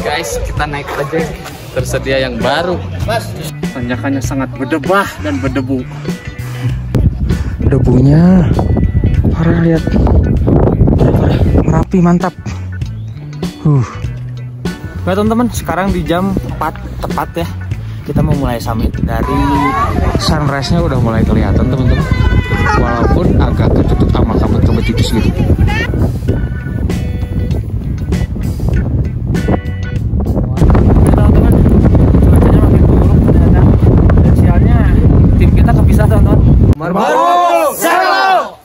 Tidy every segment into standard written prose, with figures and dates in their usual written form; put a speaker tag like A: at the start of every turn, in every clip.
A: Guys, kita naik aja. Tersedia yang baru. Tanjakannya sangat berdebah dan berdebu. Debunya, parah, lihat. Parah, Merapi mantap. Oke teman-teman, sekarang di jam 4 tepat ya. Kita mau mulai summit. Dari sunrise-nya udah mulai kelihatan teman-teman. Walaupun agak ketutup sama kabut-kabut tipis gitu.
B: Merbabu Selo.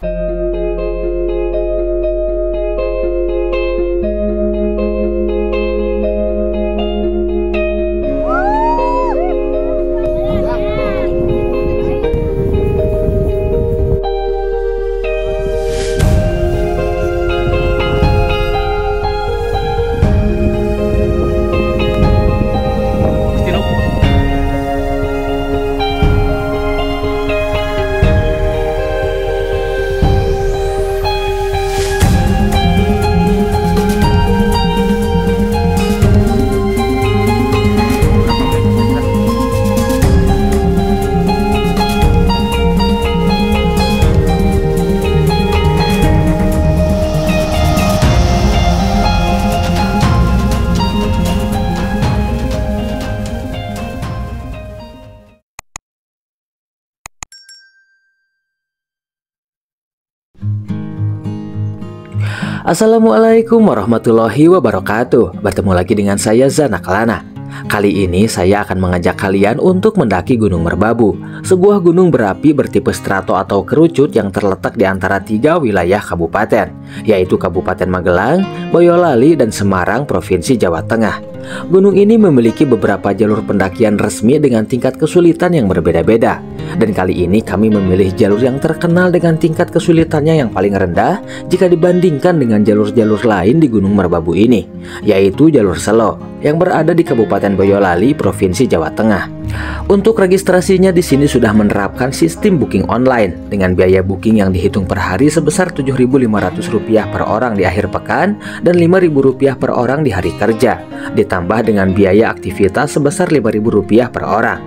C: Assalamualaikum warahmatullahi wabarakatuh. Bertemu lagi dengan saya Zanaklana. Kali ini saya akan mengajak kalian untuk mendaki Gunung Merbabu, sebuah gunung berapi bertipe strato atau kerucut yang terletak di antara 3 wilayah kabupaten, yaitu Kabupaten Magelang, Boyolali, dan Semarang, Provinsi Jawa Tengah. Gunung ini memiliki beberapa jalur pendakian resmi dengan tingkat kesulitan yang berbeda-beda. Dan kali ini kami memilih jalur yang terkenal dengan tingkat kesulitannya yang paling rendah jika dibandingkan dengan jalur-jalur lain di Gunung Merbabu ini, yaitu jalur Selo yang berada di Kabupaten Boyolali, Provinsi Jawa Tengah. Untuk registrasinya di sini sudah menerapkan sistem booking online dengan biaya booking yang dihitung per hari sebesar Rp7.500 per orang di akhir pekan dan Rp5.000 per orang di hari kerja, ditambah dengan biaya aktivitas sebesar Rp5.000 per orang.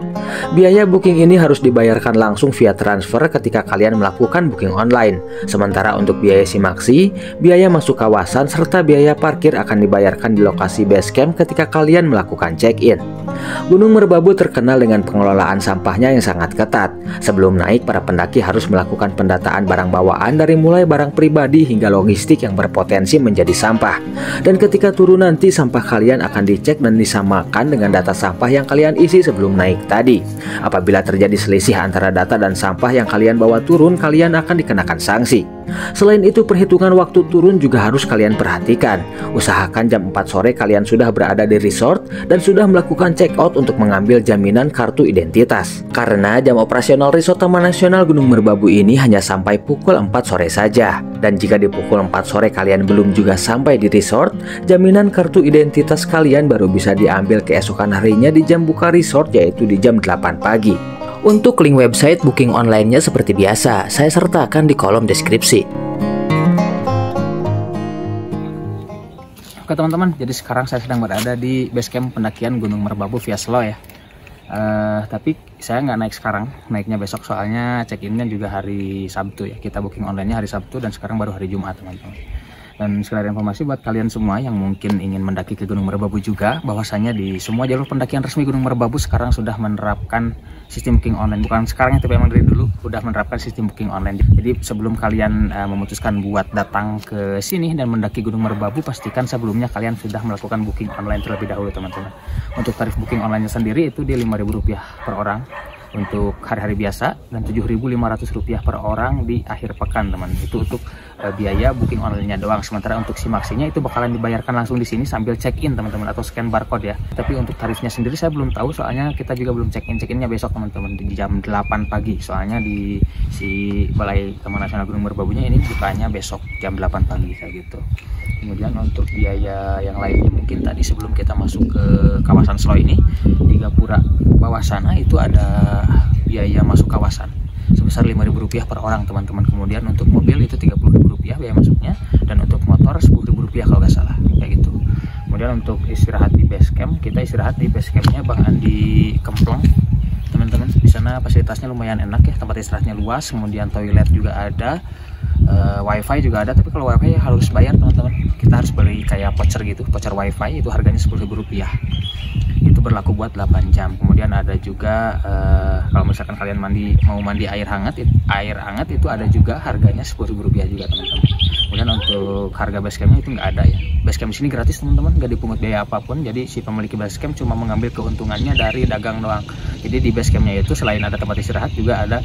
C: Biaya booking ini harus dibayarkan langsung via transfer ketika kalian melakukan booking online. Sementara untuk biaya simaksi, biaya masuk kawasan serta biaya parkir akan dibayarkan di lokasi base camp ketika kalian melakukan check-in. Gunung Merbabu terkenal dengan pengelolaan sampahnya yang sangat ketat. Sebelum naik, para pendaki harus melakukan pendataan barang bawaan dari mulai barang pribadi hingga logistik yang berpotensi menjadi sampah. Dan ketika turun nanti, sampah kalian akan dicek dan disamakan dengan data sampah yang kalian isi sebelum naik tadi. Apabila terjadi selisih antara data dan sampah yang kalian bawa turun, kalian akan dikenakan sanksi. Selain itu, perhitungan waktu turun juga harus kalian perhatikan. Usahakan jam 4 sore kalian sudah berada di resort dan sudah melakukan check out untuk mengambil jaminan kartu identitas. Karena jam operasional Resort Taman Nasional Gunung Merbabu ini hanya sampai pukul 4 sore saja. Dan jika di pukul 4 sore kalian belum juga sampai di resort, jaminan kartu identitas kalian baru bisa diambil keesokan harinya di jam buka resort, yaitu di jam 8 pagi. Untuk link website booking online-nya seperti biasa, saya sertakan di kolom deskripsi.
A: Oke teman-teman, jadi sekarang saya sedang berada di base camp pendakian Gunung Merbabu via Selo ya. Tapi saya nggak naik sekarang, naiknya besok soalnya check-innya juga hari Sabtu ya. Kita booking online-nya hari Sabtu dan sekarang baru hari Jumat teman-teman. Dan sekalian informasi buat kalian semua yang mungkin ingin mendaki ke Gunung Merbabu juga, bahwasanya di semua jalur pendakian resmi Gunung Merbabu sekarang sudah menerapkan sistem booking online. Bukan sekarang, tapi emang dari dulu udah menerapkan sistem booking online. Jadi sebelum kalian memutuskan buat datang ke sini dan mendaki Gunung Merbabu, pastikan sebelumnya kalian sudah melakukan booking online terlebih dahulu teman-teman. Untuk tarif booking online-nya sendiri itu di Rp5.000 per orang untuk hari-hari biasa dan Rp7.500 per orang di akhir pekan teman. Itu untuk biaya booking online-nya doang. Sementara untuk simaksinya itu bakalan dibayarkan langsung di sini sambil check-in teman-teman, atau scan barcode ya. Tapi untuk tarifnya sendiri saya belum tahu, soalnya kita juga belum check-innya besok teman-teman di jam 8 pagi. Soalnya di si Balai Taman Nasional Gunung Merbabunya ini bukanya besok jam 8 pagi kayak gitu. Kemudian untuk biaya yang lainnya mungkin tadi sebelum kita masuk ke kawasan Selo ini di Gapura bawah sana itu ada biaya masuk kawasan sebesar Rp5.000 per orang teman-teman. Kemudian untuk mobil itu Rp30.000 biaya masuknya, dan untuk motor Rp10.000 kalau nggak salah kayak gitu. Kemudian Kemudian untuk istirahat di base camp, kita istirahat di base campnya Bang Andi Kemplong teman-teman. Di sana fasilitasnya lumayan enak ya, tempat istirahatnya luas, kemudian toilet juga ada, wifi juga ada. Tapi kalau wifi harus bayar teman-teman, kita harus beli kayak voucher gitu, voucher wifi, itu harganya Rp10.000. Itu berlaku buat 8 jam. Kemudian ada juga kalau misalkan kalian mau mandi air hangat itu ada juga, harganya Rp10.000 juga teman-teman. Kemudian untuk harga basecampnya itu nggak ada ya. Basecamp di sini gratis teman-teman, nggak dipungut biaya apapun. Jadi si pemilik basecamp cuma mengambil keuntungannya dari dagang doang. Jadi di basecampnya itu selain ada tempat istirahat juga ada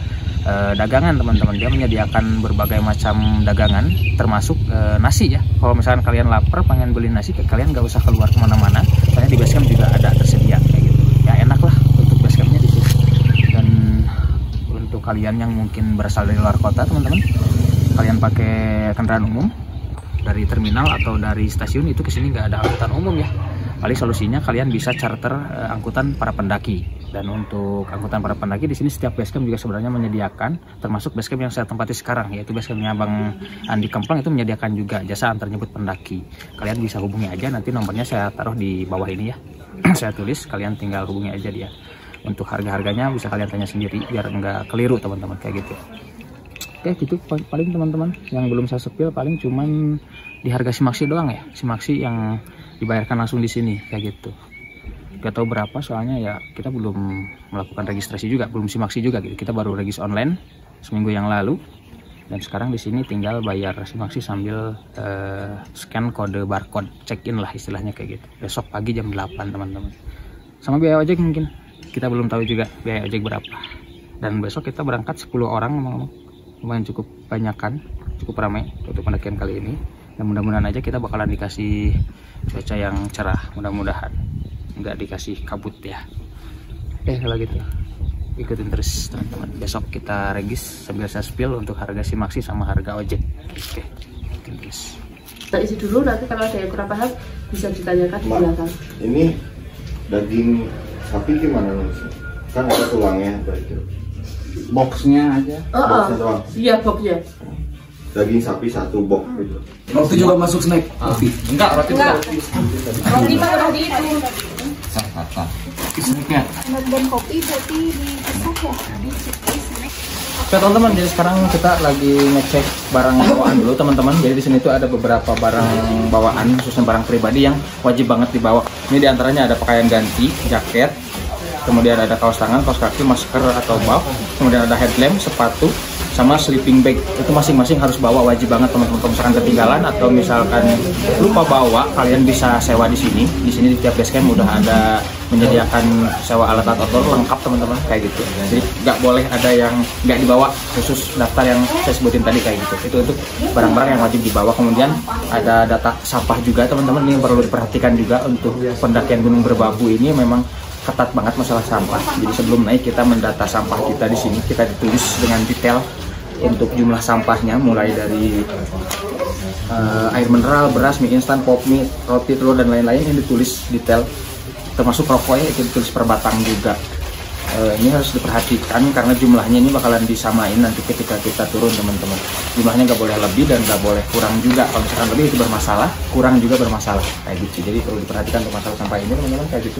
A: dagangan teman-teman. Dia menyediakan berbagai macam dagangan, termasuk nasi ya. Kalau misalkan kalian lapar pengen beli nasi, kalian nggak usah keluar kemana-mana. Soalnya di basecamp juga ada tersedia kayak gitu. Ya enak lah untuk basecampnya di sini. Dan untuk kalian yang mungkin berasal dari luar kota teman-teman, kalian pakai kendaraan umum dari terminal atau dari stasiun, itu kesini nggak ada angkutan umum ya. Paling solusinya kalian bisa charter angkutan para pendaki. Dan untuk angkutan para pendaki di sini setiap basecamp juga sebenarnya menyediakan, termasuk basecamp yang saya tempati sekarang, yaitu basecampnya Bang Andi Kemplong, itu menyediakan juga jasa antar jemput pendaki. Kalian bisa hubungi aja, nanti nomornya saya taruh di bawah ini ya. Saya tulis, kalian tinggal hubungi aja dia. Untuk harga-harganya bisa kalian tanya sendiri biar nggak keliru teman-teman kayak gitu. Oke gitu paling teman-teman, yang belum saya sepil paling cuman di harga simaksi doang ya, simaksi yang dibayarkan langsung di sini kayak gitu. Gak tahu berapa soalnya ya, kita belum melakukan registrasi juga, belum simaksi juga gitu. Kita baru regis online seminggu yang lalu, dan sekarang di sini tinggal bayar simaksi sambil scan kode barcode, check in lah istilahnya kayak gitu. Besok pagi jam 8 teman-teman. Sama biaya ojek mungkin kita belum tahu juga biaya ojek berapa. Dan besok kita berangkat 10 orang, lumayan cukup banyakan, cukup ramai untuk pendakian kali ini. Dan mudah-mudahan aja kita bakalan dikasih cuaca yang cerah, mudah-mudahan nggak dikasih kabut ya. Kalau gitu ikutin terus teman-teman. Besok kita regis sambil saya spill untuk harga simaksi sama harga ojek. Ikutin terus.
B: Kita isi dulu, nanti kalau ada yang kurang paham bisa ditanyakan di belakang.
D: Ini daging sapi gimana nih? Kan ada tulangnya itu. Boxnya aja. Boxnya doang.
B: Iya, boxnya.
D: Daging sapi 1 box gitu.
E: Roti juga masuk snack. Roti.
A: Enggak, roti
B: Enggak.
A: bukan.
B: Roti itu.
A: Snacknya.
F: Dan kopi berarti dipisah ya, snack.
A: Oke teman-teman, jadi sekarang kita lagi ngecek barang bawaan dulu teman-teman. Jadi di sini tuh ada beberapa barang bawaan, khususnya barang pribadi yang wajib banget dibawa. Ini diantaranya ada pakaian ganti, jaket, kemudian ada kaos tangan, kaos kaki, masker atau buff, kemudian ada headlamp, sepatu, sama sleeping bag. Itu masing-masing harus bawa, wajib banget teman-teman. Kalau misalkan ketinggalan atau misalkan lupa bawa, kalian bisa sewa di sini. Di sini di tiap basecamp udah ada menyediakan sewa alat outdoor lengkap teman-teman kayak gitu. Jadi nggak boleh ada yang nggak dibawa, khusus daftar yang saya sebutin tadi kayak gitu. Itu untuk barang-barang yang wajib dibawa. Kemudian ada data sampah juga teman-teman, ini yang perlu diperhatikan juga untuk pendakian Gunung Merbabu ini. Memang ketat banget masalah sampah. Jadi sebelum naik kita mendata sampah kita di sini, kita ditulis dengan detail untuk jumlah sampahnya, mulai dari air mineral, beras, mie instan, pop mie, roti, telur dan lain-lain yang ditulis detail. Termasuk rokoknya itu ditulis per batang juga. Ini harus diperhatikan karena jumlahnya ini bakalan disamain nanti ketika kita turun teman-teman. Jumlahnya nggak boleh lebih dan nggak boleh kurang juga. Kalau misalkan lebih itu bermasalah, kurang juga bermasalah kayak gitu. Jadi perlu diperhatikan untuk masalah sampah ini teman-teman kayak gitu.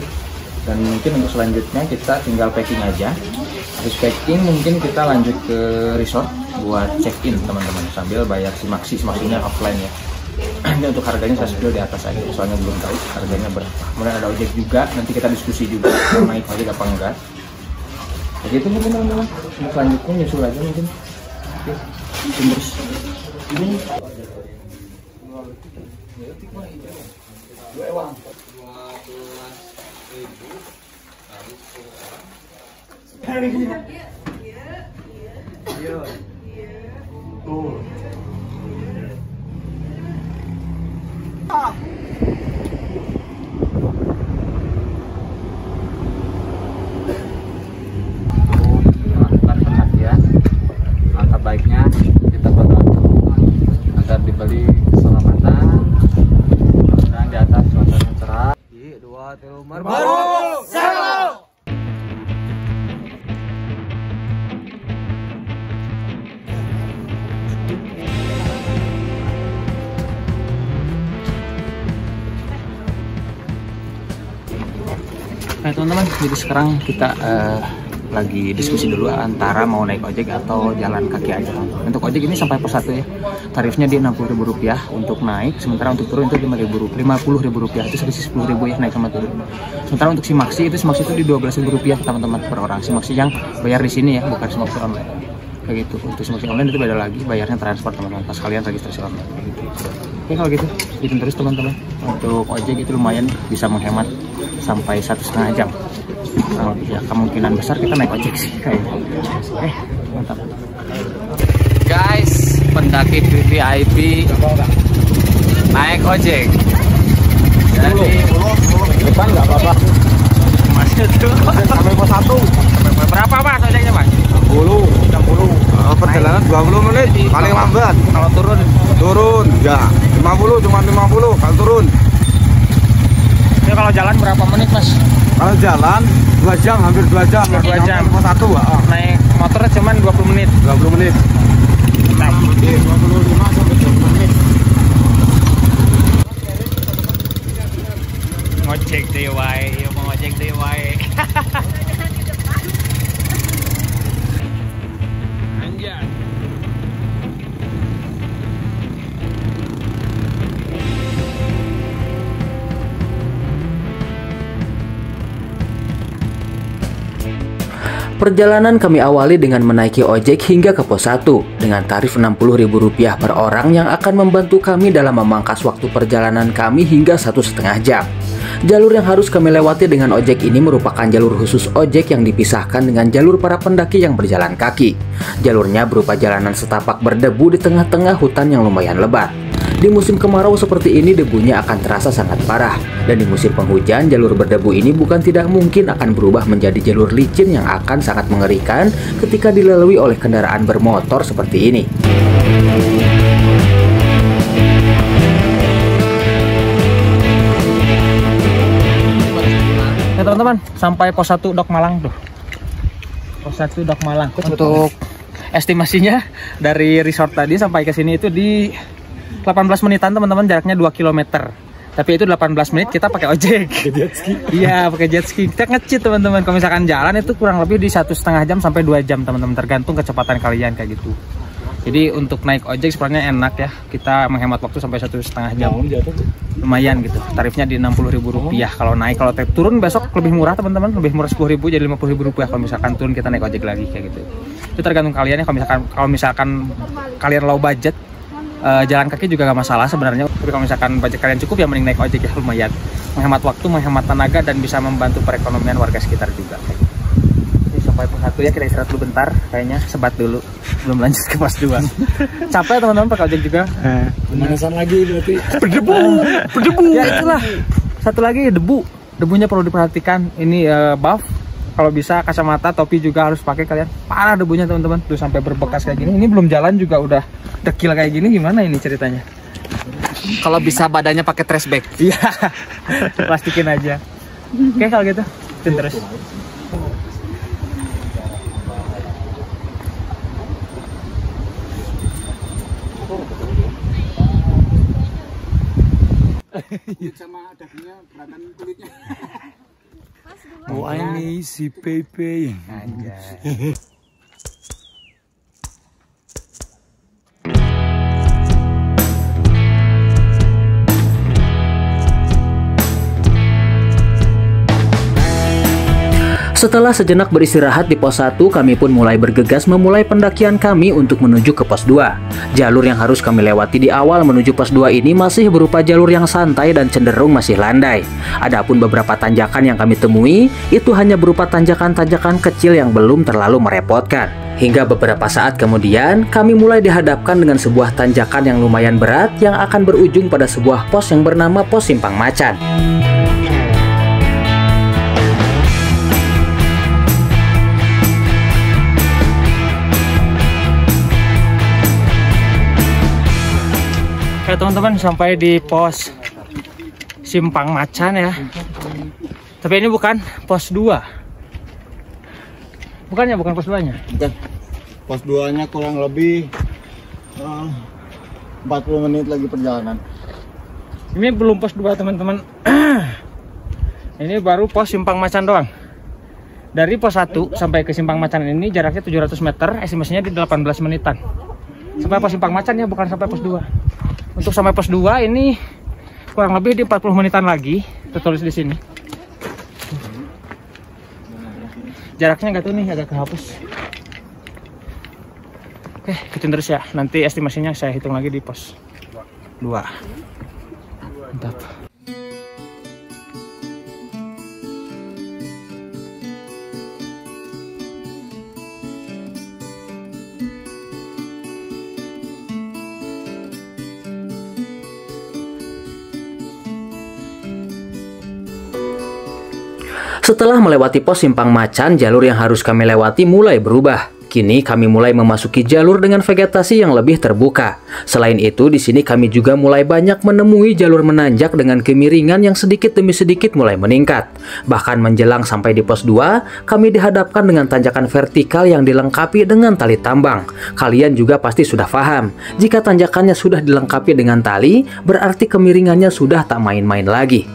A: Dan mungkin untuk selanjutnya kita tinggal packing aja. Habis packing mungkin kita lanjut ke resort buat check-in teman-teman, sambil bayar simaksinya offline ya. Ini untuk harganya saya spill di atas aja, soalnya belum tahu harganya berapa. Kemudian ada ojek juga, nanti kita diskusi juga naik ojek apa enggak. Begitu mungkin teman-teman. Untuk selanjutnya nyusul aja mungkin. Oke, terus. Melakukan perhatian, maka baiknya kita bantu agar diberi keselamatan dan di atas cuaca yang cerah. 2, 3, Merbabu Selalu. Oke teman-teman, jadi sekarang kita lagi diskusi dulu antara mau naik ojek atau jalan kaki aja. Untuk ojek ini sampai pos 1 ya, tarifnya di Rp60.000 untuk naik, sementara untuk turun itu Rp50.000, itu selisih Rp10.000 ya naik sama turun. Sementara untuk Simaksi itu di Rp12.000 teman-teman per orang. Simaksi yang bayar di sini ya, bukan Simaksi online. Kayak gitu. Untuk Simaksi online itu beda lagi, bayarnya transport teman-teman pas kalian registrasi online. Kayak gitu. Oke kalau gitu, ikutin terus teman-teman. Untuk ojek itu lumayan bisa menghemat sampai 1,5 jam. Ya kemungkinan besar kita naik ojek sih kayaknya. Mantap. Guys, pendaki VIP naik ojek. Jadi
D: depan nggak apa-apa.
A: Masih tuh
D: Sampai pos 1.
A: berapa Pak ojeknya Pak?
D: 60. Perjalanan 20 menit paling lambat.
A: Kalau turun
D: Ya 50, cuma 50 kalau turun.
A: ya kalau jalan berapa menit Mas?
D: Kalau jalan 2 jam, hampir 2 jam.
A: 2 jam.
D: Pos 1
A: Naik motornya cuma 20 menit.
D: 20 menit.
A: 25
D: sampai 20 menit.
A: Ngojek deh wae, ya mau ngojek deh wae. Anjay.
C: Perjalanan kami awali dengan menaiki ojek hingga ke pos 1 dengan tarif Rp60.000 per orang yang akan membantu kami dalam memangkas waktu perjalanan kami hingga 1,5 jam. Jalur yang harus kami lewati dengan ojek ini merupakan jalur khusus ojek yang dipisahkan dengan jalur para pendaki yang berjalan kaki. Jalurnya berupa jalanan setapak berdebu di tengah-tengah hutan yang lumayan lebat. Di musim kemarau seperti ini debunya akan terasa sangat parah, dan di musim penghujan jalur berdebu ini bukan tidak mungkin akan berubah menjadi jalur licin yang akan sangat mengerikan ketika dilalui oleh kendaraan bermotor seperti ini.
A: Ya teman-teman, sampai pos 1 Dok Malang tuh. Pos 1 Dok Malang. Untuk estimasinya dari resort tadi sampai ke sini itu di 18 menitan teman-teman, jaraknya 2 km. Tapi itu 18 menit kita pakai ojek. Iya, pakai jet ski. Kita nge-cheat teman-teman. Kalau misalkan jalan itu kurang lebih di 1,5 jam sampai 2 jam teman-teman, tergantung kecepatan kalian kayak gitu. Jadi untuk naik ojek sebenarnya enak ya. Kita menghemat waktu sampai 1,5 jam. Lumayan gitu. Tarifnya di Rp60.000 kalau naik. Kalau turun besok lebih murah teman-teman, lebih murah Rp10.000 jadi Rp50.000 kalau misalkan turun kita naik ojek lagi kayak gitu. Itu tergantung kalian ya. Kalau misalkan kalian low budget, jalan kaki juga gak masalah sebenarnya. Tapi kalau misalkan budget kalian cukup ya mending naik ojek ya, lumayan menghemat waktu, menghemat tenaga, dan bisa membantu perekonomian warga sekitar juga. Ini sampai pos 1 ya, kita istirahat dulu bentar, kayaknya sebat dulu belum lanjut ke pos 2. Capek teman-teman pakai ojek juga.
E: Pemanasan lagi berarti.
A: Berdebu ya itulah. Satu lagi debunya perlu diperhatikan. Ini buff, kalau bisa kacamata, topi juga harus pakai kalian. Parah debunya teman-teman, tuh sampai berbekas kayak gini. Ini belum jalan juga udah dekil kayak gini, gimana ini ceritanya?
G: Kalau bisa badannya pakai trash bag.
A: Iya, plastikin aja. Oke kalau gitu, terus.
E: Sama dagingnya beratan kulitnya. Oh ini si Pepe.
A: Anjay.
C: Setelah sejenak beristirahat di pos 1, kami pun mulai bergegas memulai pendakian kami untuk menuju ke pos 2. Jalur yang harus kami lewati di awal menuju pos 2 ini masih berupa jalur yang santai dan cenderung masih landai. Adapun beberapa tanjakan yang kami temui, itu hanya berupa tanjakan-tanjakan kecil yang belum terlalu merepotkan. Hingga beberapa saat kemudian, kami mulai dihadapkan dengan sebuah tanjakan yang lumayan berat yang akan berujung pada sebuah pos yang bernama Pos Simpang Macan.
A: Oke teman-teman, sampai di pos Simpang Macan ya. Tapi ini bukan pos 2. Bukannya, bukan pos 2-nya.
D: Bukan. Pos 2-nya kurang lebih 40 menit lagi perjalanan.
A: Ini belum pos 2 teman-teman. Ini baru pos Simpang Macan doang. Dari pos 1 sampai ke Simpang Macan ini jaraknya 700 meter, estimasinya di 18 menitan. Sampai pos Simpang Macan ya, bukan sampai pos 2. Untuk sampai pos 2 ini kurang lebih di 40 menitan lagi, tertulis di sini. Jaraknya nggak tahu nih, agak kehapus. Oke, ikutin terus ya. Nanti estimasinya saya hitung lagi di pos 2. Mantap.
C: Setelah melewati pos Simpang Macan, jalur yang harus kami lewati mulai berubah. Kini kami mulai memasuki jalur dengan vegetasi yang lebih terbuka. Selain itu, di sini kami juga mulai banyak menemui jalur menanjak dengan kemiringan yang sedikit demi sedikit mulai meningkat. Bahkan menjelang sampai di pos 2, kami dihadapkan dengan tanjakan vertikal yang dilengkapi dengan tali tambang. Kalian juga pasti sudah paham, jika tanjakannya sudah dilengkapi dengan tali, berarti kemiringannya sudah tak main-main lagi.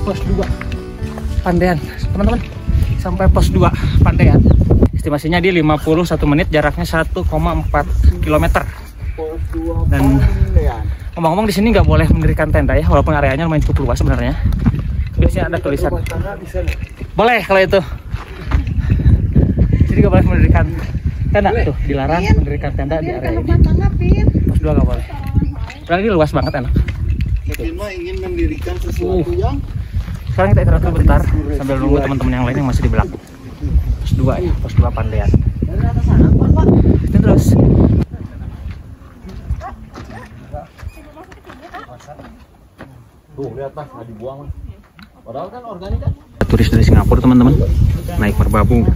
A: Pos 2 Pandean, teman-teman, sampai pos 2 Pandean. Estimasinya di 51 menit, jaraknya 1,4 km. Dan ngomong-ngomong di sini nggak boleh mendirikan tenda ya, walaupun areanya lumayan cukup luas sebenarnya. Biasanya ada tulisan boleh kalau itu. Jadi nggak boleh mendirikan tenda tuh, dilarang mendirikan tenda di area ini. Pos 2 nggak boleh. Berarti luas banget, enak.
D: Tapi mah ingin mendirikan sesuatu yang
A: Sekarang kita istirahat dulu bentar sambil nunggu teman-teman yang lain yang masih di belakang. Pos 2 ya, pos 2 Pandean. Kita terus.
D: tuh lihat mas, nggak dibuang. Padahal kan organik kan.
A: Turis dari Singapura teman-teman, naik merbabu.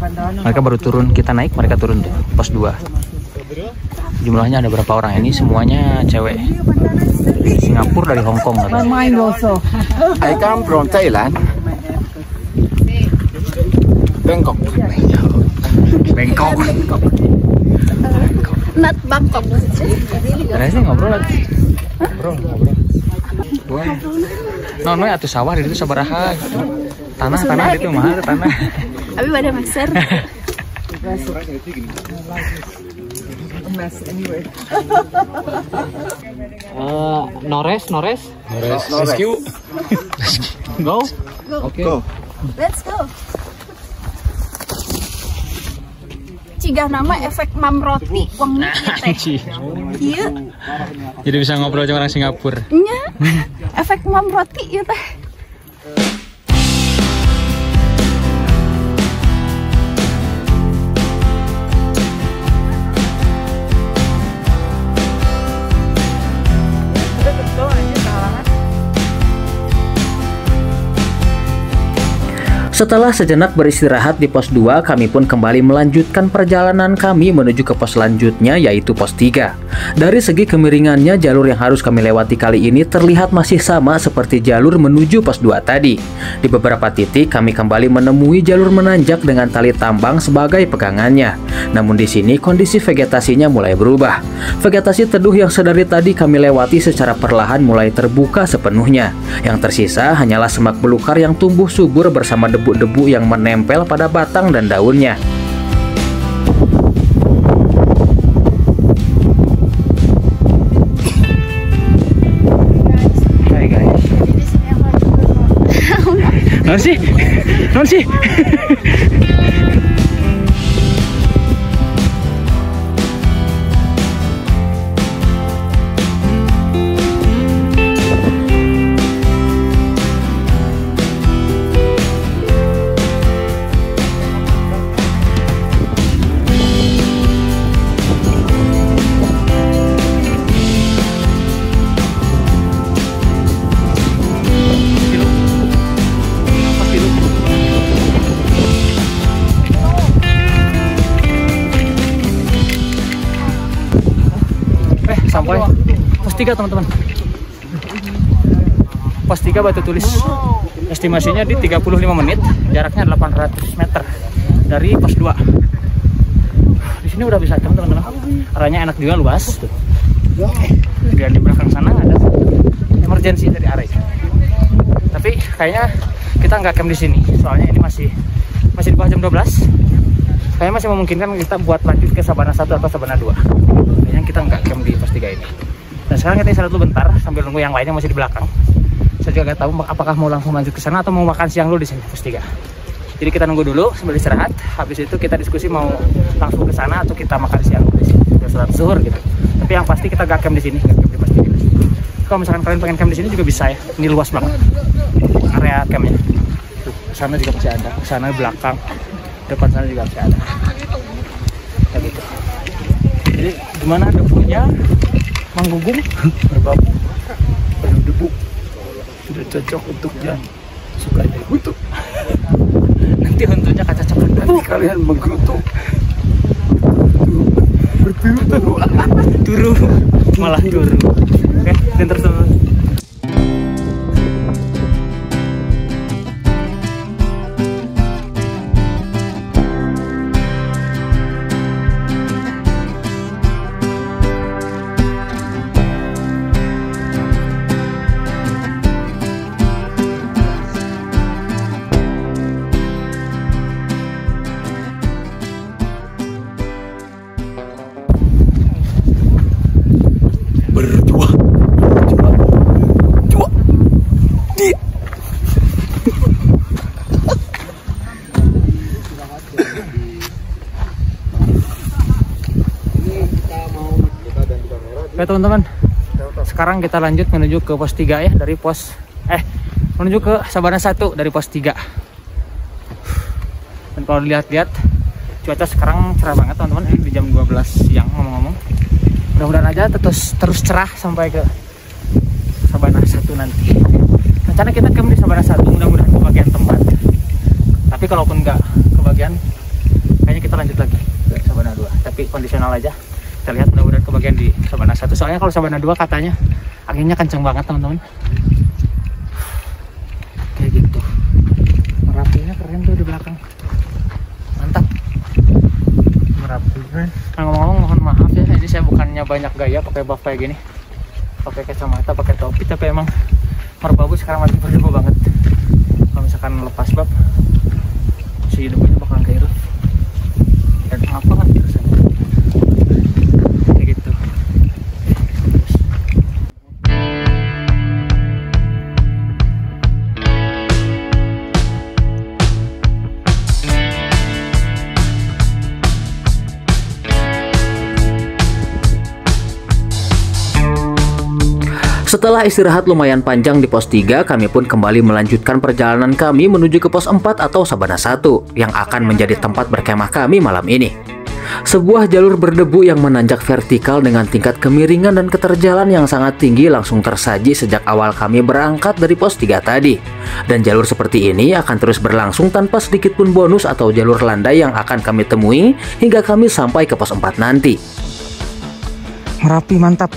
A: Mereka baru turun, kita naik, mereka turun tuh, pos 2. Jumlahnya ada berapa orang? Ini semuanya cewek. Dari Singapura, dari Hong Kong.
D: I come from Thailand. Bangkok.
A: Bangkok.
F: Not Bangkok.
A: Ada sih ngobrol lagi. Ngobrol. Nono atuh sawah di itu sabaraha gitu. Tanah itu mahal tanah.
F: Abi pada master.
G: Nores.
E: Rescue.
A: Go.
G: Oke.
F: Let's go. Cigah nama efek mam roti wangi teh. Iya.
A: Jadi bisa ngobrol sama orang Singapura.
F: Nya. Efek mam roti ieu teh.
C: Setelah sejenak beristirahat di pos 2, kami pun kembali melanjutkan perjalanan kami menuju ke pos selanjutnya, yaitu pos 3. Dari segi kemiringannya, jalur yang harus kami lewati kali ini terlihat masih sama seperti jalur menuju pos 2 tadi. Di beberapa titik kami kembali menemui jalur menanjak dengan tali tambang sebagai pegangannya. Namun di sini kondisi vegetasinya mulai berubah. Vegetasi teduh yang sedari tadi kami lewati secara perlahan mulai terbuka sepenuhnya. Yang tersisa hanyalah semak belukar yang tumbuh subur bersama debu-debu yang menempel pada batang dan daunnya.
A: Hai guys. Non sih. 3 teman-teman. Pos 3 Batu Tulis. Estimasinya di 35 menit, jaraknya 800 meter dari pos 2. Di sini udah bisa teman-teman. Arahnya enak juga, luas. Dan di belakang sana ada emergency dari area. Tapi kayaknya kita nggak camp di sini, soalnya ini masih di bawah jam 12. Kayaknya masih memungkinkan kita buat lanjut ke Sabana 1 atau Sabana 2. Kayaknya kita nggak camp di pos 3 ini. Dan sekarang kita istirahat dulu bentar sambil nunggu yang lainnya masih di belakang. Saya juga nggak tahu apakah mau langsung lanjut ke sana atau mau makan siang dulu di sini pos 3. Jadi kita nunggu dulu sambil istirahat. Habis itu kita diskusi mau langsung ke sana atau kita makan siang di sini. Sudah sholat zuhur gitu. Tapi yang pasti kita nggak camp di sini, nggak camp di pos 3. Kalau misalkan kalian pengen camp di sini juga bisa ya. Ini luas banget area campnya. Tuh, sana juga masih ada. Sana belakang, depan sana juga masih ada. Kayak gitu. Jadi gimana debunya? Manggugum berbau penuh debu, sudah cocok untuk yang suka untuk nanti untuknya kaca cepat nanti kalian menggerutu turu malah turu. Oke, dan terus teman. Oke teman-teman, sekarang kita lanjut menuju ke pos 3 ya, dari pos menuju ke Sabana 1 dari pos 3. Dan kalau dilihat-lihat cuaca sekarang cerah banget teman-teman, ini di jam 12 siang ngomong-ngomong. Mudah-mudahan aja terus cerah sampai ke Sabana 1 nanti. Rencana kita camp di Sabana 1, mudah-mudahan kebagian tempat. Tapi kalaupun nggak kebagian, kayaknya kita lanjut lagi ke Sabana 2. Tapi kondisional aja. Kita lihat mudah-mudahan kebagian di Sabana 1. Soalnya kalau Sabana 2 katanya anginnya kenceng banget teman-teman. Kayak gitu. Merapinya keren tuh di belakang. Mantap. Merapi keren. Nah, ngomong-ngomong mohon maaf ya, ini saya bukannya banyak gaya pakai buff kayak gini. Pakai kacamata, pakai topi, tapi emang Merbabu sekarang masih berdebu banget. Kalau misalkan lepas bab, si debunya bakalan kehirup. Dan apa kan rasanya?
C: Setelah istirahat lumayan panjang di pos 3, kami pun kembali melanjutkan perjalanan kami menuju ke pos 4 atau Sabana 1 yang akan menjadi tempat berkemah kami malam ini. Sebuah jalur berdebu yang menanjak vertikal dengan tingkat kemiringan dan keterjalan yang sangat tinggi langsung tersaji sejak awal kami berangkat dari pos 3 tadi. Dan jalur seperti ini akan terus berlangsung tanpa sedikit pun bonus atau jalur landai yang akan kami temui hingga kami sampai ke pos 4 nanti.
A: Merapi mantap.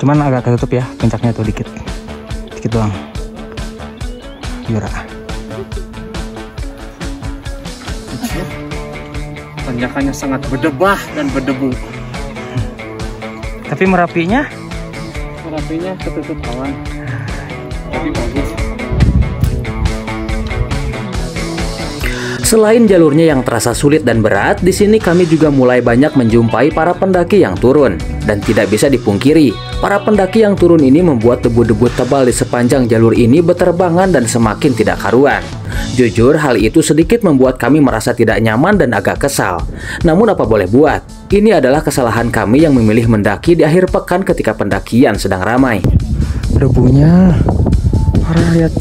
A: Cuman agak ketutup ya, puncaknya tuh dikit doang. Yura. Tanjakannya sangat berdebah dan berdebu. Tapi merapinya ketutup awan. Tapi bagus.
C: Selain jalurnya yang terasa sulit dan berat, di sini kami juga mulai banyak menjumpai para pendaki yang turun. Dan tidak bisa dipungkiri, para pendaki yang turun ini membuat debu-debu tebal di sepanjang jalur ini berterbangan dan semakin tidak karuan. Jujur, hal itu sedikit membuat kami merasa tidak nyaman dan agak kesal. Namun apa boleh buat, ini adalah kesalahan kami yang memilih mendaki di akhir pekan ketika pendakian sedang ramai.
A: Debunya, lihat.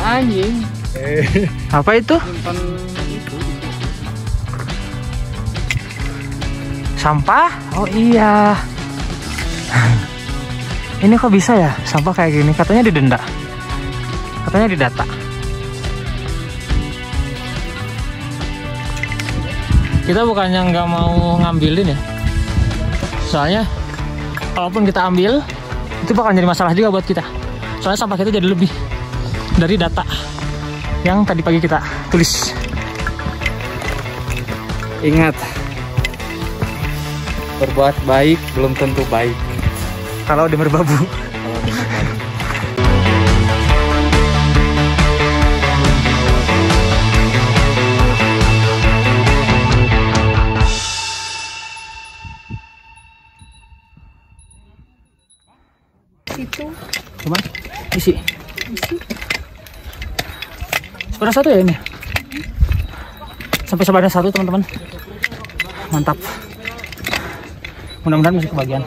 G: Anjing.
A: Apa itu? Sampah? Oh iya. Ini kok bisa ya sampah kayak gini? Katanya didenda. Katanya didata. Kita bukannya nggak mau ngambilin ya. Soalnya kalaupun kita ambil, itu bakal jadi masalah juga buat kita. Soalnya sampah kita jadi lebih dari data yang tadi pagi kita tulis.
G: Ingat, berbuat baik belum tentu baik.
A: Kalau di Merbabu.
F: Itu
A: Cuman isi. Sebenarnya satu ya ini. Sampai sebenarnya satu teman-teman. Mantap. Mudah-mudahan masih kebagian.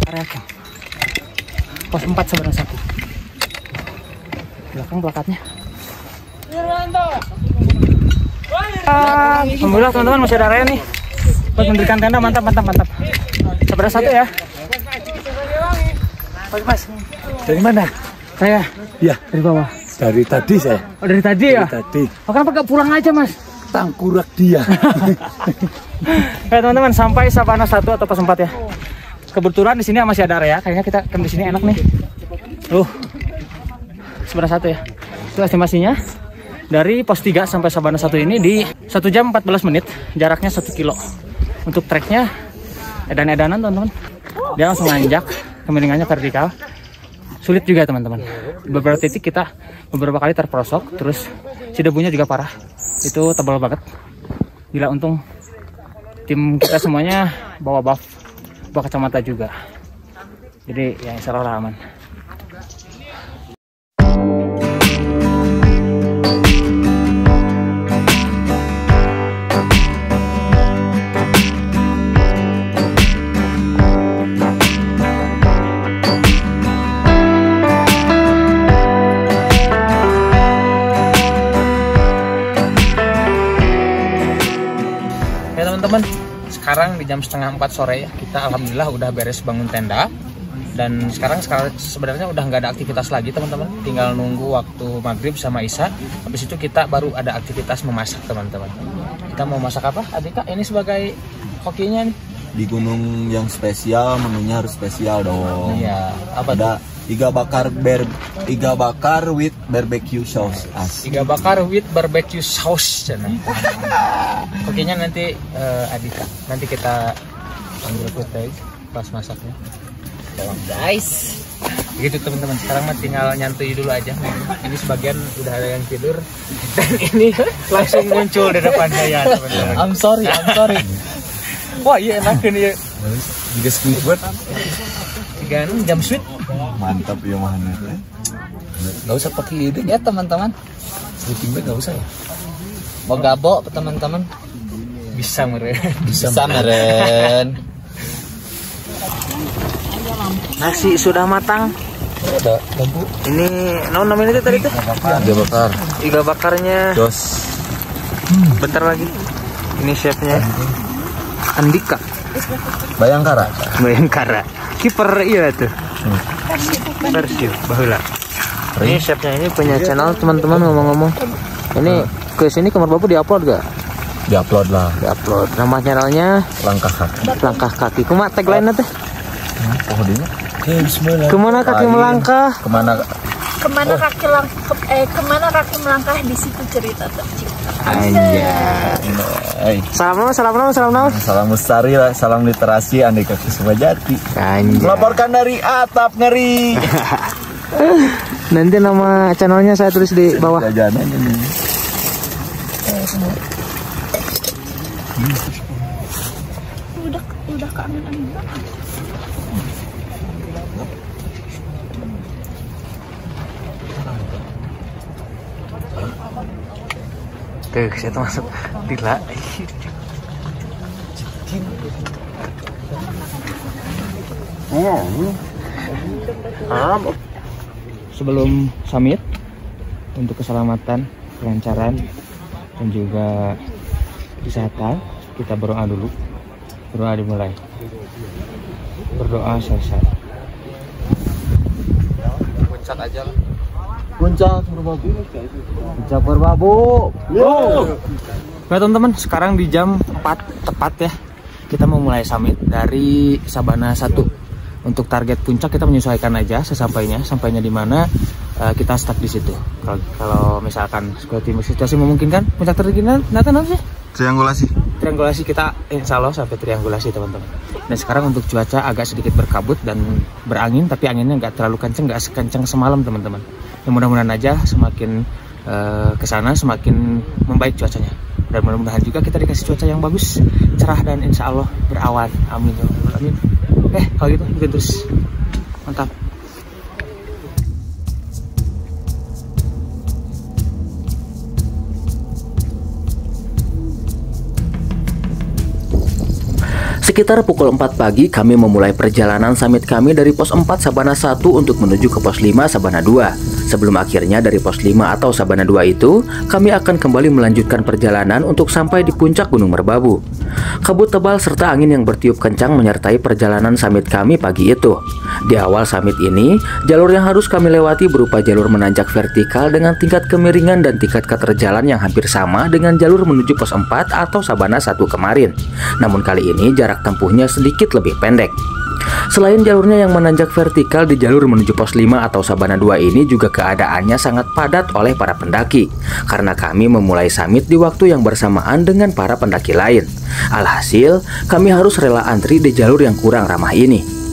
A: Area camp. Pos 4 sebenarnya satu. Belakang plakatnya. Alhamdulillah teman-teman masih ada area nih. Buat mendirikan tenda, mantap. Sebenarnya satu ya. Mas,
E: Dari mana?
A: saya
E: Ya,
A: dari bawah.
E: dari tadi saya.
A: Oh dari tadi ya?
E: Tadi
A: Oh, kenapa gak pulang aja mas?
E: tangkurak dia.
A: Ya teman-teman, sampai Sabana 1 atau pos 4 ya. Kebetulan di sini masih ada area. Kayaknya kita di sini enak nih. Sabana 1 ya. Itu estimasinya dari pos 3 sampai Sabana 1 ini di 1 jam 14 menit. Jaraknya 1 kilo. Untuk treknya edan-edanan teman-teman. Dia langsung nanjak, kemiringannya vertikal. Sulit juga teman-teman. Beberapa titik kita beberapa kali terperosok, terus si debunya juga parah. Itu tebal banget. Gila, untung tim kita semuanya bawa buff, bawa kacamata juga. Jadi ya insya Allah aman. Teman-teman, sekarang di jam setengah 4 sore ya, kita alhamdulillah udah beres bangun tenda. Dan sekarang sebenarnya udah nggak ada aktivitas lagi teman-teman, tinggal nunggu waktu maghrib sama isya. Habis itu kita baru ada aktivitas memasak teman-teman. Kita mau masak apa Adika? Ini sebagai kokinya nih.
D: Di gunung yang spesial, menunya harus spesial dong.
A: Iya, apa
D: Ada
A: tuh?
D: iga bakar with barbecue sauce. Asik.
A: Iga bakar with barbecue sauce. Kokinya nanti Adika. Nanti kita ambil footage pas masaknya. Guys, gitu teman-teman. Sekarang mah tinggal nyantui dulu aja. Ini sebagian udah ada yang tidur dan ini langsung muncul di depan saya teman-teman.
G: I'm sorry.
A: Wah iya enak ini ya.
D: Juga Squidward.
A: 3 jam sweet.
D: Mantap ya mana.
G: Gak usah pakai ide ya teman-teman. Sleeping bag gak usah ya. Mau gabo teman-teman.
A: Bisa meren.
G: Bisa meren.
A: Nasi sudah matang.
G: Ada lampu.
A: Ini namanya itu tadi tuh.
G: Iga bakar.
A: Iga bakarnya.
G: Jos.
A: Bentar lagi. Ini chefnya Andika.
D: Bayangkara.
A: Kiper iya tuh. Persib Bahula. Ini chefnya ini punya channel teman-teman ngomong-ngomong. Ini ke sini ke Merbabu diupload gak?
D: Diupload lah.
A: Diupload. Nama channelnya Langkah Kaki. Kumaha tagline teh?
D: Pohonnya.
A: Kemana kaki melangkah?
D: Kemana
F: kemana kaki melangkah, di situ cerita tercipta.
D: Anjay.
A: Salam naon?
D: Salam lestari lah, salam literasi Andika Kusumajati.
A: Anjay.
D: Melaporkan dari atap ngeri.
A: Nanti nama channelnya saya tulis di bawah.
D: Jajanan ini.
F: Udah kangen.
A: Tuh, saya tuh masuk Dila. Sebelum summit, untuk keselamatan, kelancaran, dan juga kesehatan, kita berdoa dulu. Berdoa dimulai. Berdoa selesai.
G: Puncak aja lah. Puncak Merbabu. Puncak Merbabu.
A: Yo. Oke teman-teman, sekarang di jam 4 tepat ya. Kita mau mulai summit dari Sabana 1. Untuk target puncak kita menyesuaikan aja sampainya di mana kita start di situ. Kalau misalkan situasi memungkinkan, puncak tertinggi Nathan apa sih? Triangulasi kita insya Allah sampai triangulasi teman-teman. Dan sekarang untuk cuaca agak sedikit berkabut dan berangin, tapi anginnya nggak terlalu kenceng, nggak sekenceng semalam teman-teman. Ya, mudah-mudahan aja semakin kesana semakin membaik cuacanya. Dan mudah-mudahan juga kita dikasih cuaca yang bagus, cerah dan insya Allah berawan. Amin. Amin. Kalau gitu ikutin terus. Mantap.
C: Sekitar pukul 4 pagi kami memulai perjalanan summit kami dari pos 4 Sabana 1 untuk menuju ke pos 5 Sabana 2. Sebelum akhirnya dari pos 5 atau Sabana 2 itu, kami akan kembali melanjutkan perjalanan untuk sampai di puncak Gunung Merbabu. Kabut tebal serta angin yang bertiup kencang menyertai perjalanan summit kami pagi itu. Di awal summit ini, jalur yang harus kami lewati berupa jalur menanjak vertikal dengan tingkat kemiringan dan tingkat keterjalan yang hampir sama dengan jalur menuju pos 4 atau Sabana 1 kemarin. Namun kali ini jarak tempuhnya sedikit lebih pendek. Selain jalurnya yang menanjak vertikal, di jalur menuju pos 5 atau Sabana 2 ini juga keadaannya sangat padat oleh para pendaki, karena kami memulai summit di waktu yang bersamaan dengan para pendaki lain. Alhasil, kami harus rela antri di jalur yang kurang ramah ini.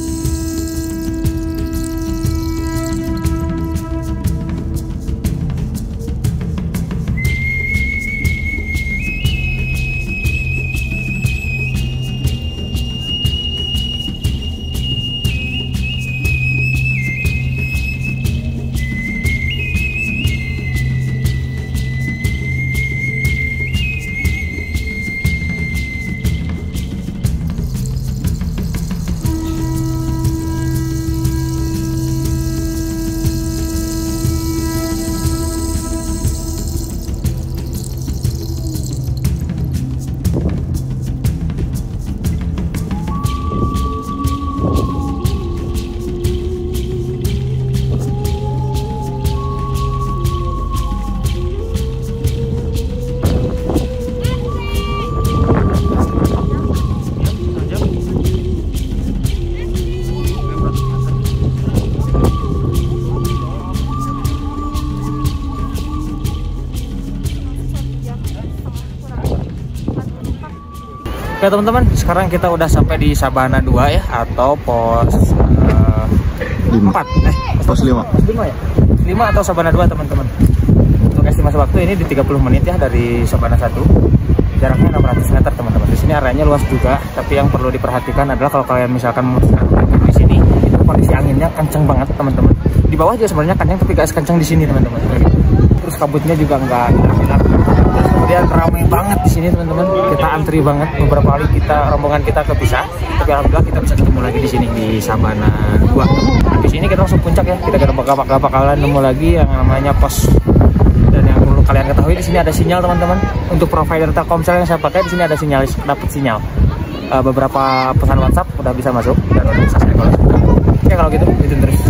A: Oke teman-teman, sekarang kita udah sampai di Sabana 2 ya, atau pos 4
D: Pos 5
A: ya? 5 atau Sabana 2 teman-teman. Untuk estimasi waktu ini di 30 menit ya dari Sabana 1. Jaraknya 600 meter teman-teman. Di sini areanya luas juga, tapi yang perlu diperhatikan adalah kalau kalian misalkan memutuskan di sini, itu kondisi anginnya kencang banget teman-teman. Di bawah juga sebenarnya kencang, tapi gak sekencang di sini teman-teman. Terus kabutnya juga nggak hilang. Terus kemudian ramai banget di sini teman-teman. Kita antri banget, beberapa kali rombongan kita kepisah, tapi alhamdulillah kita bisa ketemu lagi di sini di Sabana 2. Di sini kita langsung puncak ya. Kita gak bakalan nemu lagi yang namanya pos. Dan yang perlu kalian ketahui, di sini ada sinyal teman-teman. Untuk provider Telkomsel yang saya pakai, di sini ada sinyal, dapat sinyal. Beberapa pesan WhatsApp udah bisa masuk dan udah bisa saya call. Oke kalau gitu, ikutin terus.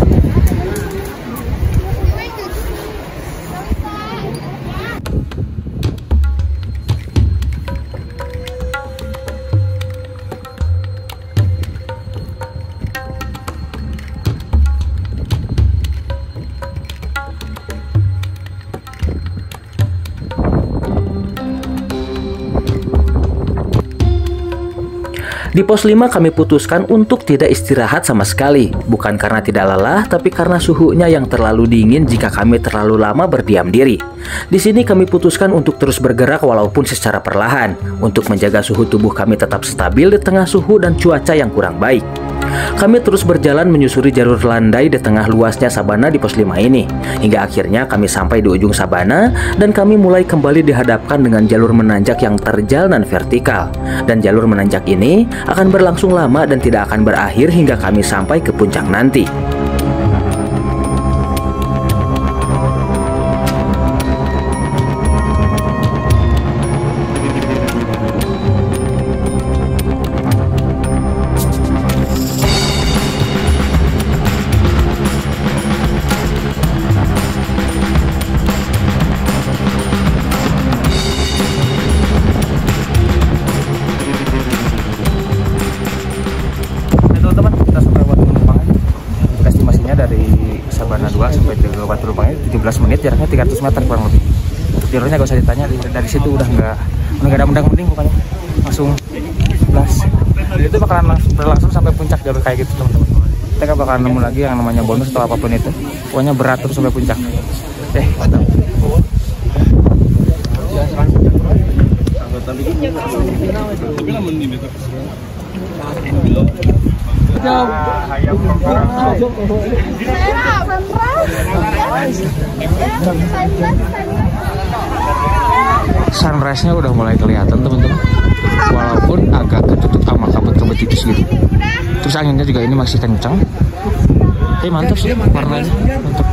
C: Di pos 5 kami putuskan untuk tidak istirahat sama sekali. Bukan karena tidak lelah, tapi karena suhunya yang terlalu dingin jika kami terlalu lama berdiam diri. Di sini kami putuskan untuk terus bergerak walaupun secara perlahan, untuk menjaga suhu tubuh kami tetap stabil di tengah suhu dan cuaca yang kurang baik. Kami terus berjalan menyusuri jalur landai di tengah luasnya sabana di pos 5 ini. Hingga akhirnya kami sampai di ujung sabana dan kami mulai kembali dihadapkan dengan jalur menanjak yang terjal dan vertikal. Dan jalur menanjak ini akan berlangsung lama dan tidak akan berakhir hingga kami sampai ke puncak nanti.
A: 17 menit, jaraknya 300 meter kurang lebih. Untuk jalurnya gak usah ditanya, dari situ udah nggak ada mending pokoknya, langsung gas. Jadi itu bakalan berlangsung sampai puncak jalur kayak gitu teman-teman. Kita gak bakalan nemu lagi yang namanya bonus atau apapun itu, pokoknya berat terus sampai puncak. Mantap. Sunrise-nya udah mulai kelihatan teman-teman, walaupun agak ketutup sama kabut-kabut tipis gitu. Terus anginnya juga ini masih kencang. Tapi mantap sih warnanya, mantap.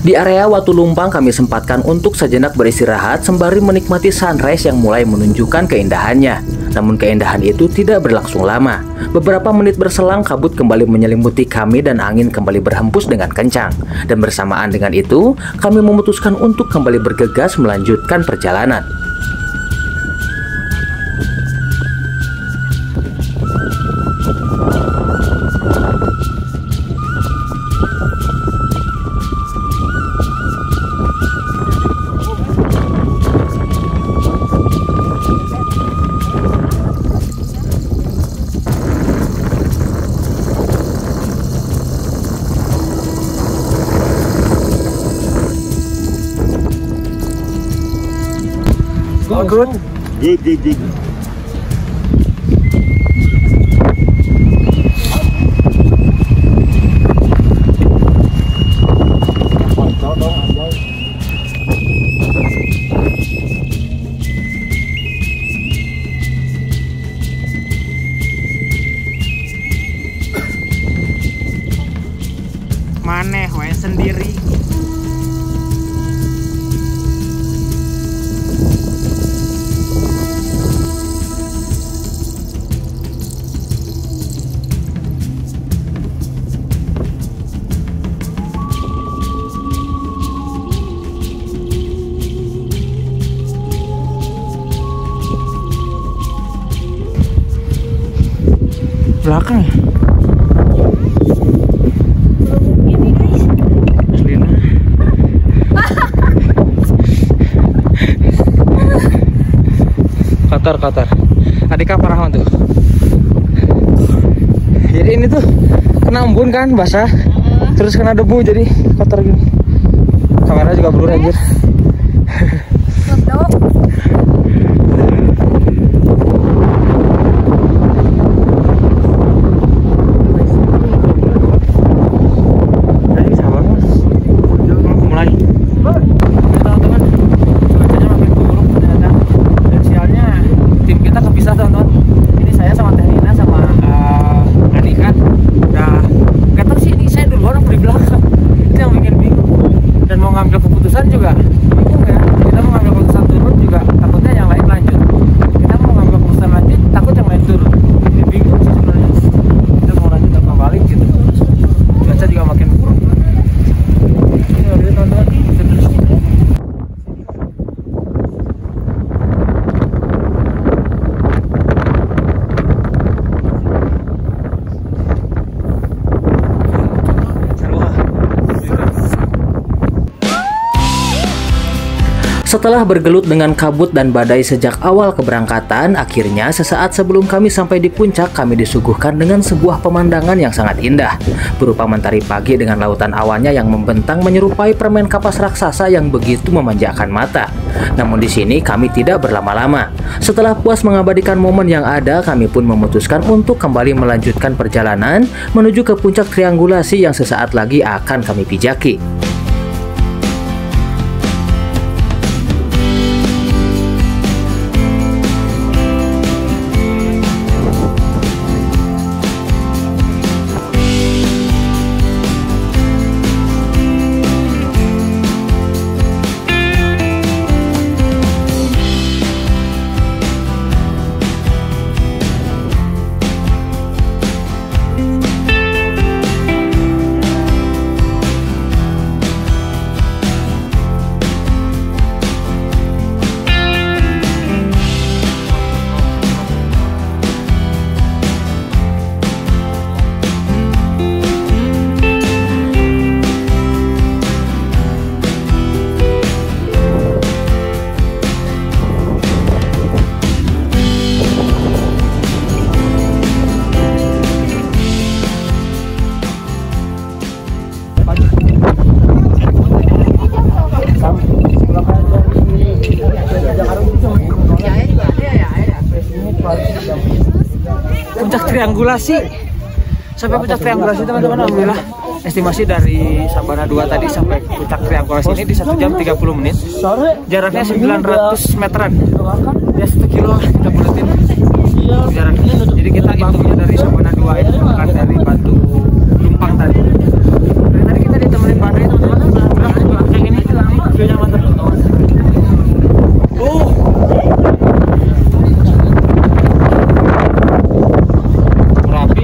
C: Di area Watu Lumpang kami sempatkan untuk sejenak beristirahat sembari menikmati sunrise yang mulai menunjukkan keindahannya. Namun keindahan itu tidak berlangsung lama. Beberapa menit berselang kabut kembali menyelimuti kami dan angin kembali berhembus dengan kencang. Dan bersamaan dengan itu, kami memutuskan untuk kembali bergegas melanjutkan perjalanan.
D: Good.
A: Maneh we sendiri. Belakang ya?
F: Ini guys.
A: Lina. Kotor. Adika parah tuh. Jadi ini tuh kena embun kan, basah. Terus kena debu jadi kotor gini. Kamera juga blur anjir. Juga bingung ya, kita mau ngambil keputusan turun juga takutnya yang lain lanjut, kita mau ngambil keputusan lanjut takut yang lain turun, jadi bingung sih sebenarnya kita mau lanjut apa balik gitu. Cuaca juga makin buruk. Ini udah teman-teman terus.
C: Setelah bergelut dengan kabut dan badai sejak awal keberangkatan, akhirnya sesaat sebelum kami sampai di puncak, kami disuguhkan dengan sebuah pemandangan yang sangat indah, berupa mentari pagi dengan lautan awannya yang membentang menyerupai permen kapas raksasa yang begitu memanjakan mata. Namun di sini kami tidak berlama-lama. Setelah puas mengabadikan momen yang ada, kami pun memutuskan untuk kembali melanjutkan perjalanan menuju ke puncak triangulasi yang sesaat lagi akan kami pijaki.
A: triangulasi. Sampai puncak triangulasi teman-teman, alhamdulillah. Estimasi dari Sabana 2 tadi sampai puncak triangulasi ini di 1 jam 30 menit. Jaraknya 900 meteran. Ya 1 kilo lah kita buletin jaraknya. Jadi kita hitungnya dari Sabana 2 itu bukan dari Batu Lumpang tadi. Dari tadi kita ditemenin badai teman-teman. Alhamdulillah kayak ini view-nya mantap. Rapi.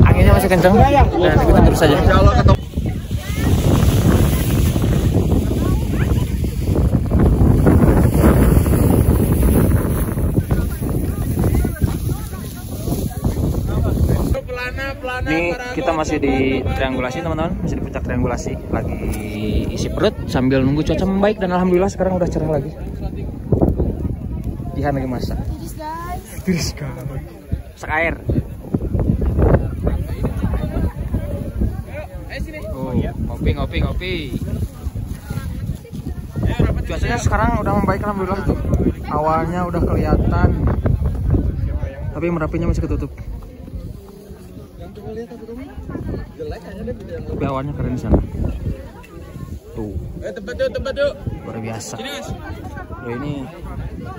A: Anginnya masih kencang. Nah, kita terus saja. Ini kita masih di triangulasi teman-teman, masih di puncak triangulasi, lagi isi perut sambil nunggu cuaca membaik dan alhamdulillah sekarang udah cerah lagi. Jihan lagi masak. Tiris guys. Masak air. Oh, ngopi. Cuacanya sekarang udah membaik alhamdulillah tuh. Awalnya udah kelihatan, tapi Merapinya masih ketutup. Tapi awannya keren di sana. Tuh. Tempat tuh. Luar biasa. Loh, ini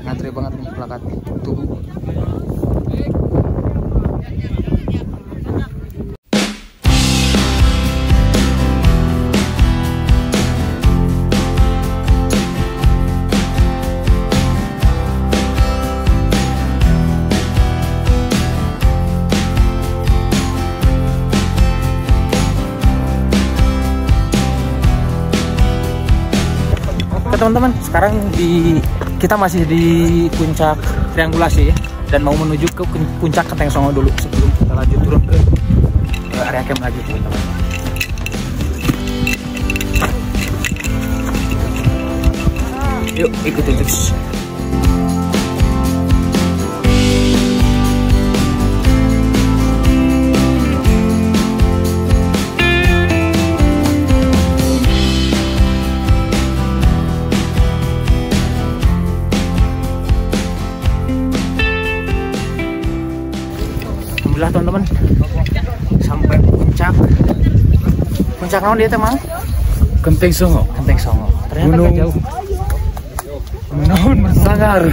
A: ngantri banget nih plakat Tugu. Teman-teman, sekarang kita masih di puncak triangulasi ya, dan mau menuju ke puncak Kenteng Songo dulu sebelum kita lanjut turun ke area camp lagi teman-teman. Yuk ikutin terus. Alhamdulillah teman-teman, sampai puncak naon dia teman?
E: Kenteng Songo.
A: Ternyata gak jauh.
E: Naon sangar.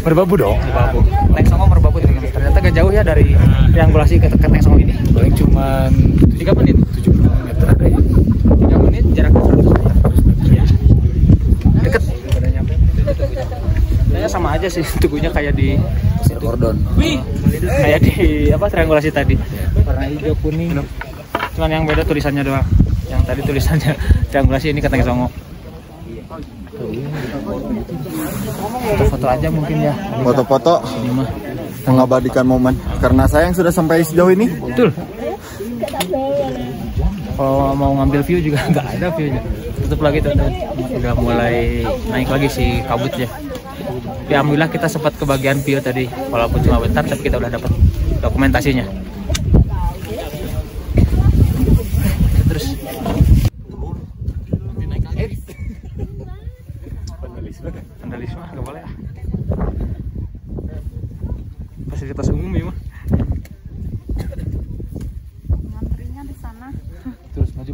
E: Merbabu dong.
A: Kenteng Songo Merbabu ternyata gak jauh ya dari triangulasi ke Kenteng Songo ini.
E: Paling cuma
A: 3 menit,
E: 70 meter ada ya.
A: 3 menit jaraknya 100 meter. Ya. Deket. Kayaknya sama aja sih, tubuhnya kayak di
E: Kordon.
A: Kayak di triangulasi tadi. Warna hijau kuning. Cuman yang beda tulisannya doang. Yang tadi tulisannya triangulasi, ini Kenteng Songo. Foto-foto aja mungkin ya.
D: Foto-foto
A: Ini mah
D: mengabadikan momen. Karena saya yang sudah sampai sejauh ini.
A: betul. Kalau mau ngambil view juga nggak ada view-nya. Tutup lagi teman-teman. Udah mulai naik lagi si kabutnya. Tapi alhamdulillah kita sempat ke bagian view tadi, walaupun cuma bentar, tapi kita udah dapat dokumentasinya. Terus vandalisme nggak boleh ah. Fasilitas umum ya mah.
F: Ngantrinya di sana.
A: Terus maju.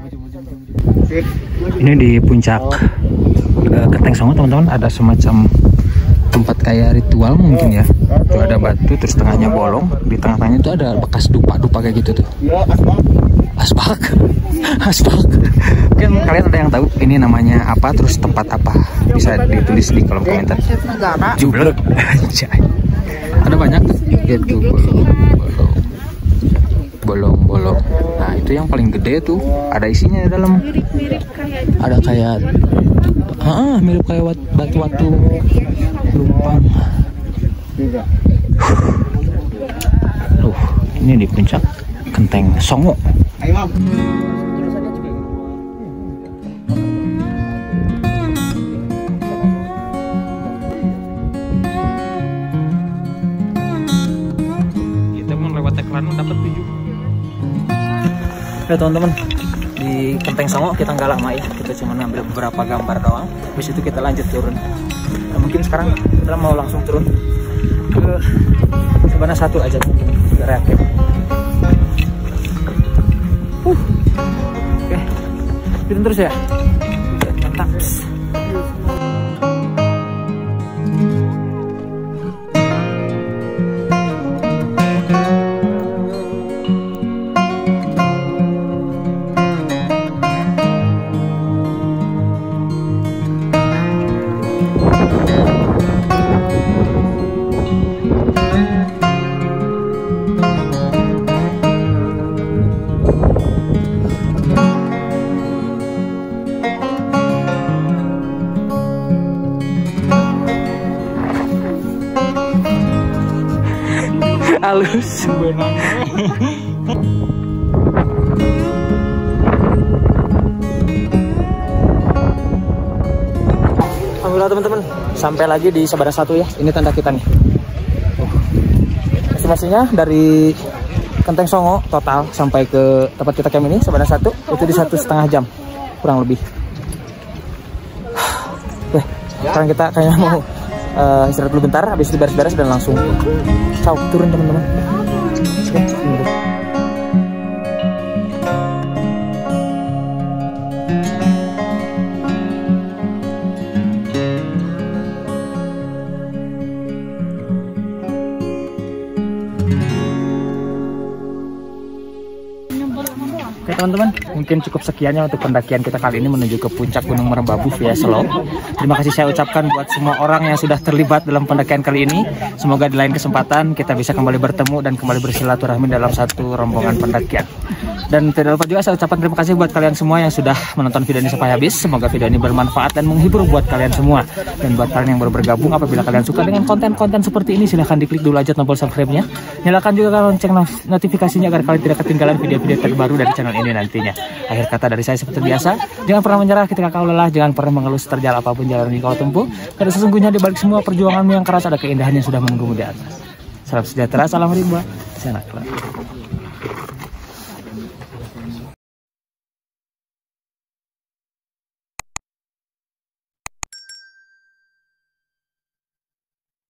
A: Ini di puncak Kenteng Songo teman-teman, ada semacam tempat kayak ritual mungkin ya. Tuh ada batu, terus tengahnya bolong, di tengah-tengahnya itu ada bekas dupa kayak gitu tuh. Asbak. Mungkin kalian ada yang tahu ini namanya apa, terus tempat apa, bisa ditulis di kolom komentar. Jublek. Ada banyak gitu bolong. Nah itu yang paling gede tuh, ada isinya di dalam. Ada kayak mirip kayak batu lumpang. Ini di puncak Kenteng Songo. Kita mau lewat Teklanu dapat 7. Ya teman-teman, di Kenteng Songo kita nggak lama ya, kita cuma ngambil beberapa gambar doang. Habis itu kita lanjut turun. Nah, mungkin sekarang kita mau langsung turun ke Sabana 1 aja mungkin reaktif. Oke, turun terus ya. Mantap. Halus. Alhamdulillah teman-teman, sampai lagi di Sabana 1 ya. Ini tanda kita nih. Estimasinya dari Kenteng Songo total sampai ke tempat kita camp ini Sabana 1 itu di 1,5 jam kurang lebih. Oke, sekarang kita kayaknya mau istirahat dulu bentar, habis itu beres-beres dan langsung turun teman-teman. Oke, ini dulu. Oke teman-teman, mungkin cukup sekiannya untuk pendakian kita kali ini menuju ke puncak Gunung Merbabu via Slow. Terima kasih saya ucapkan buat semua orang yang sudah terlibat dalam pendakian kali ini. Semoga di lain kesempatan kita bisa kembali bertemu dan kembali bersilaturahmi dalam satu rombongan pendakian. Dan tidak lupa juga saya ucapkan terima kasih buat kalian semua yang sudah menonton video ini sampai habis. Semoga video ini bermanfaat dan menghibur buat kalian semua. Dan buat kalian yang baru bergabung, apabila kalian suka dengan konten-konten seperti ini, silahkan diklik dulu aja tombol subscribe-nya. Nyalakan juga lonceng notifikasinya agar kalian tidak ketinggalan video-video terbaru dari channel ini nantinya. Akhir kata dari saya seperti biasa, jangan pernah menyerah ketika kau lelah, jangan pernah mengeluh seterjal apapun jalan yang kau tempuh. Karena sesungguhnya di balik semua perjuanganmu yang keras ada keindahan yang sudah menunggumu di atas. Salam sejahtera, salam rimba, Zanak Lana.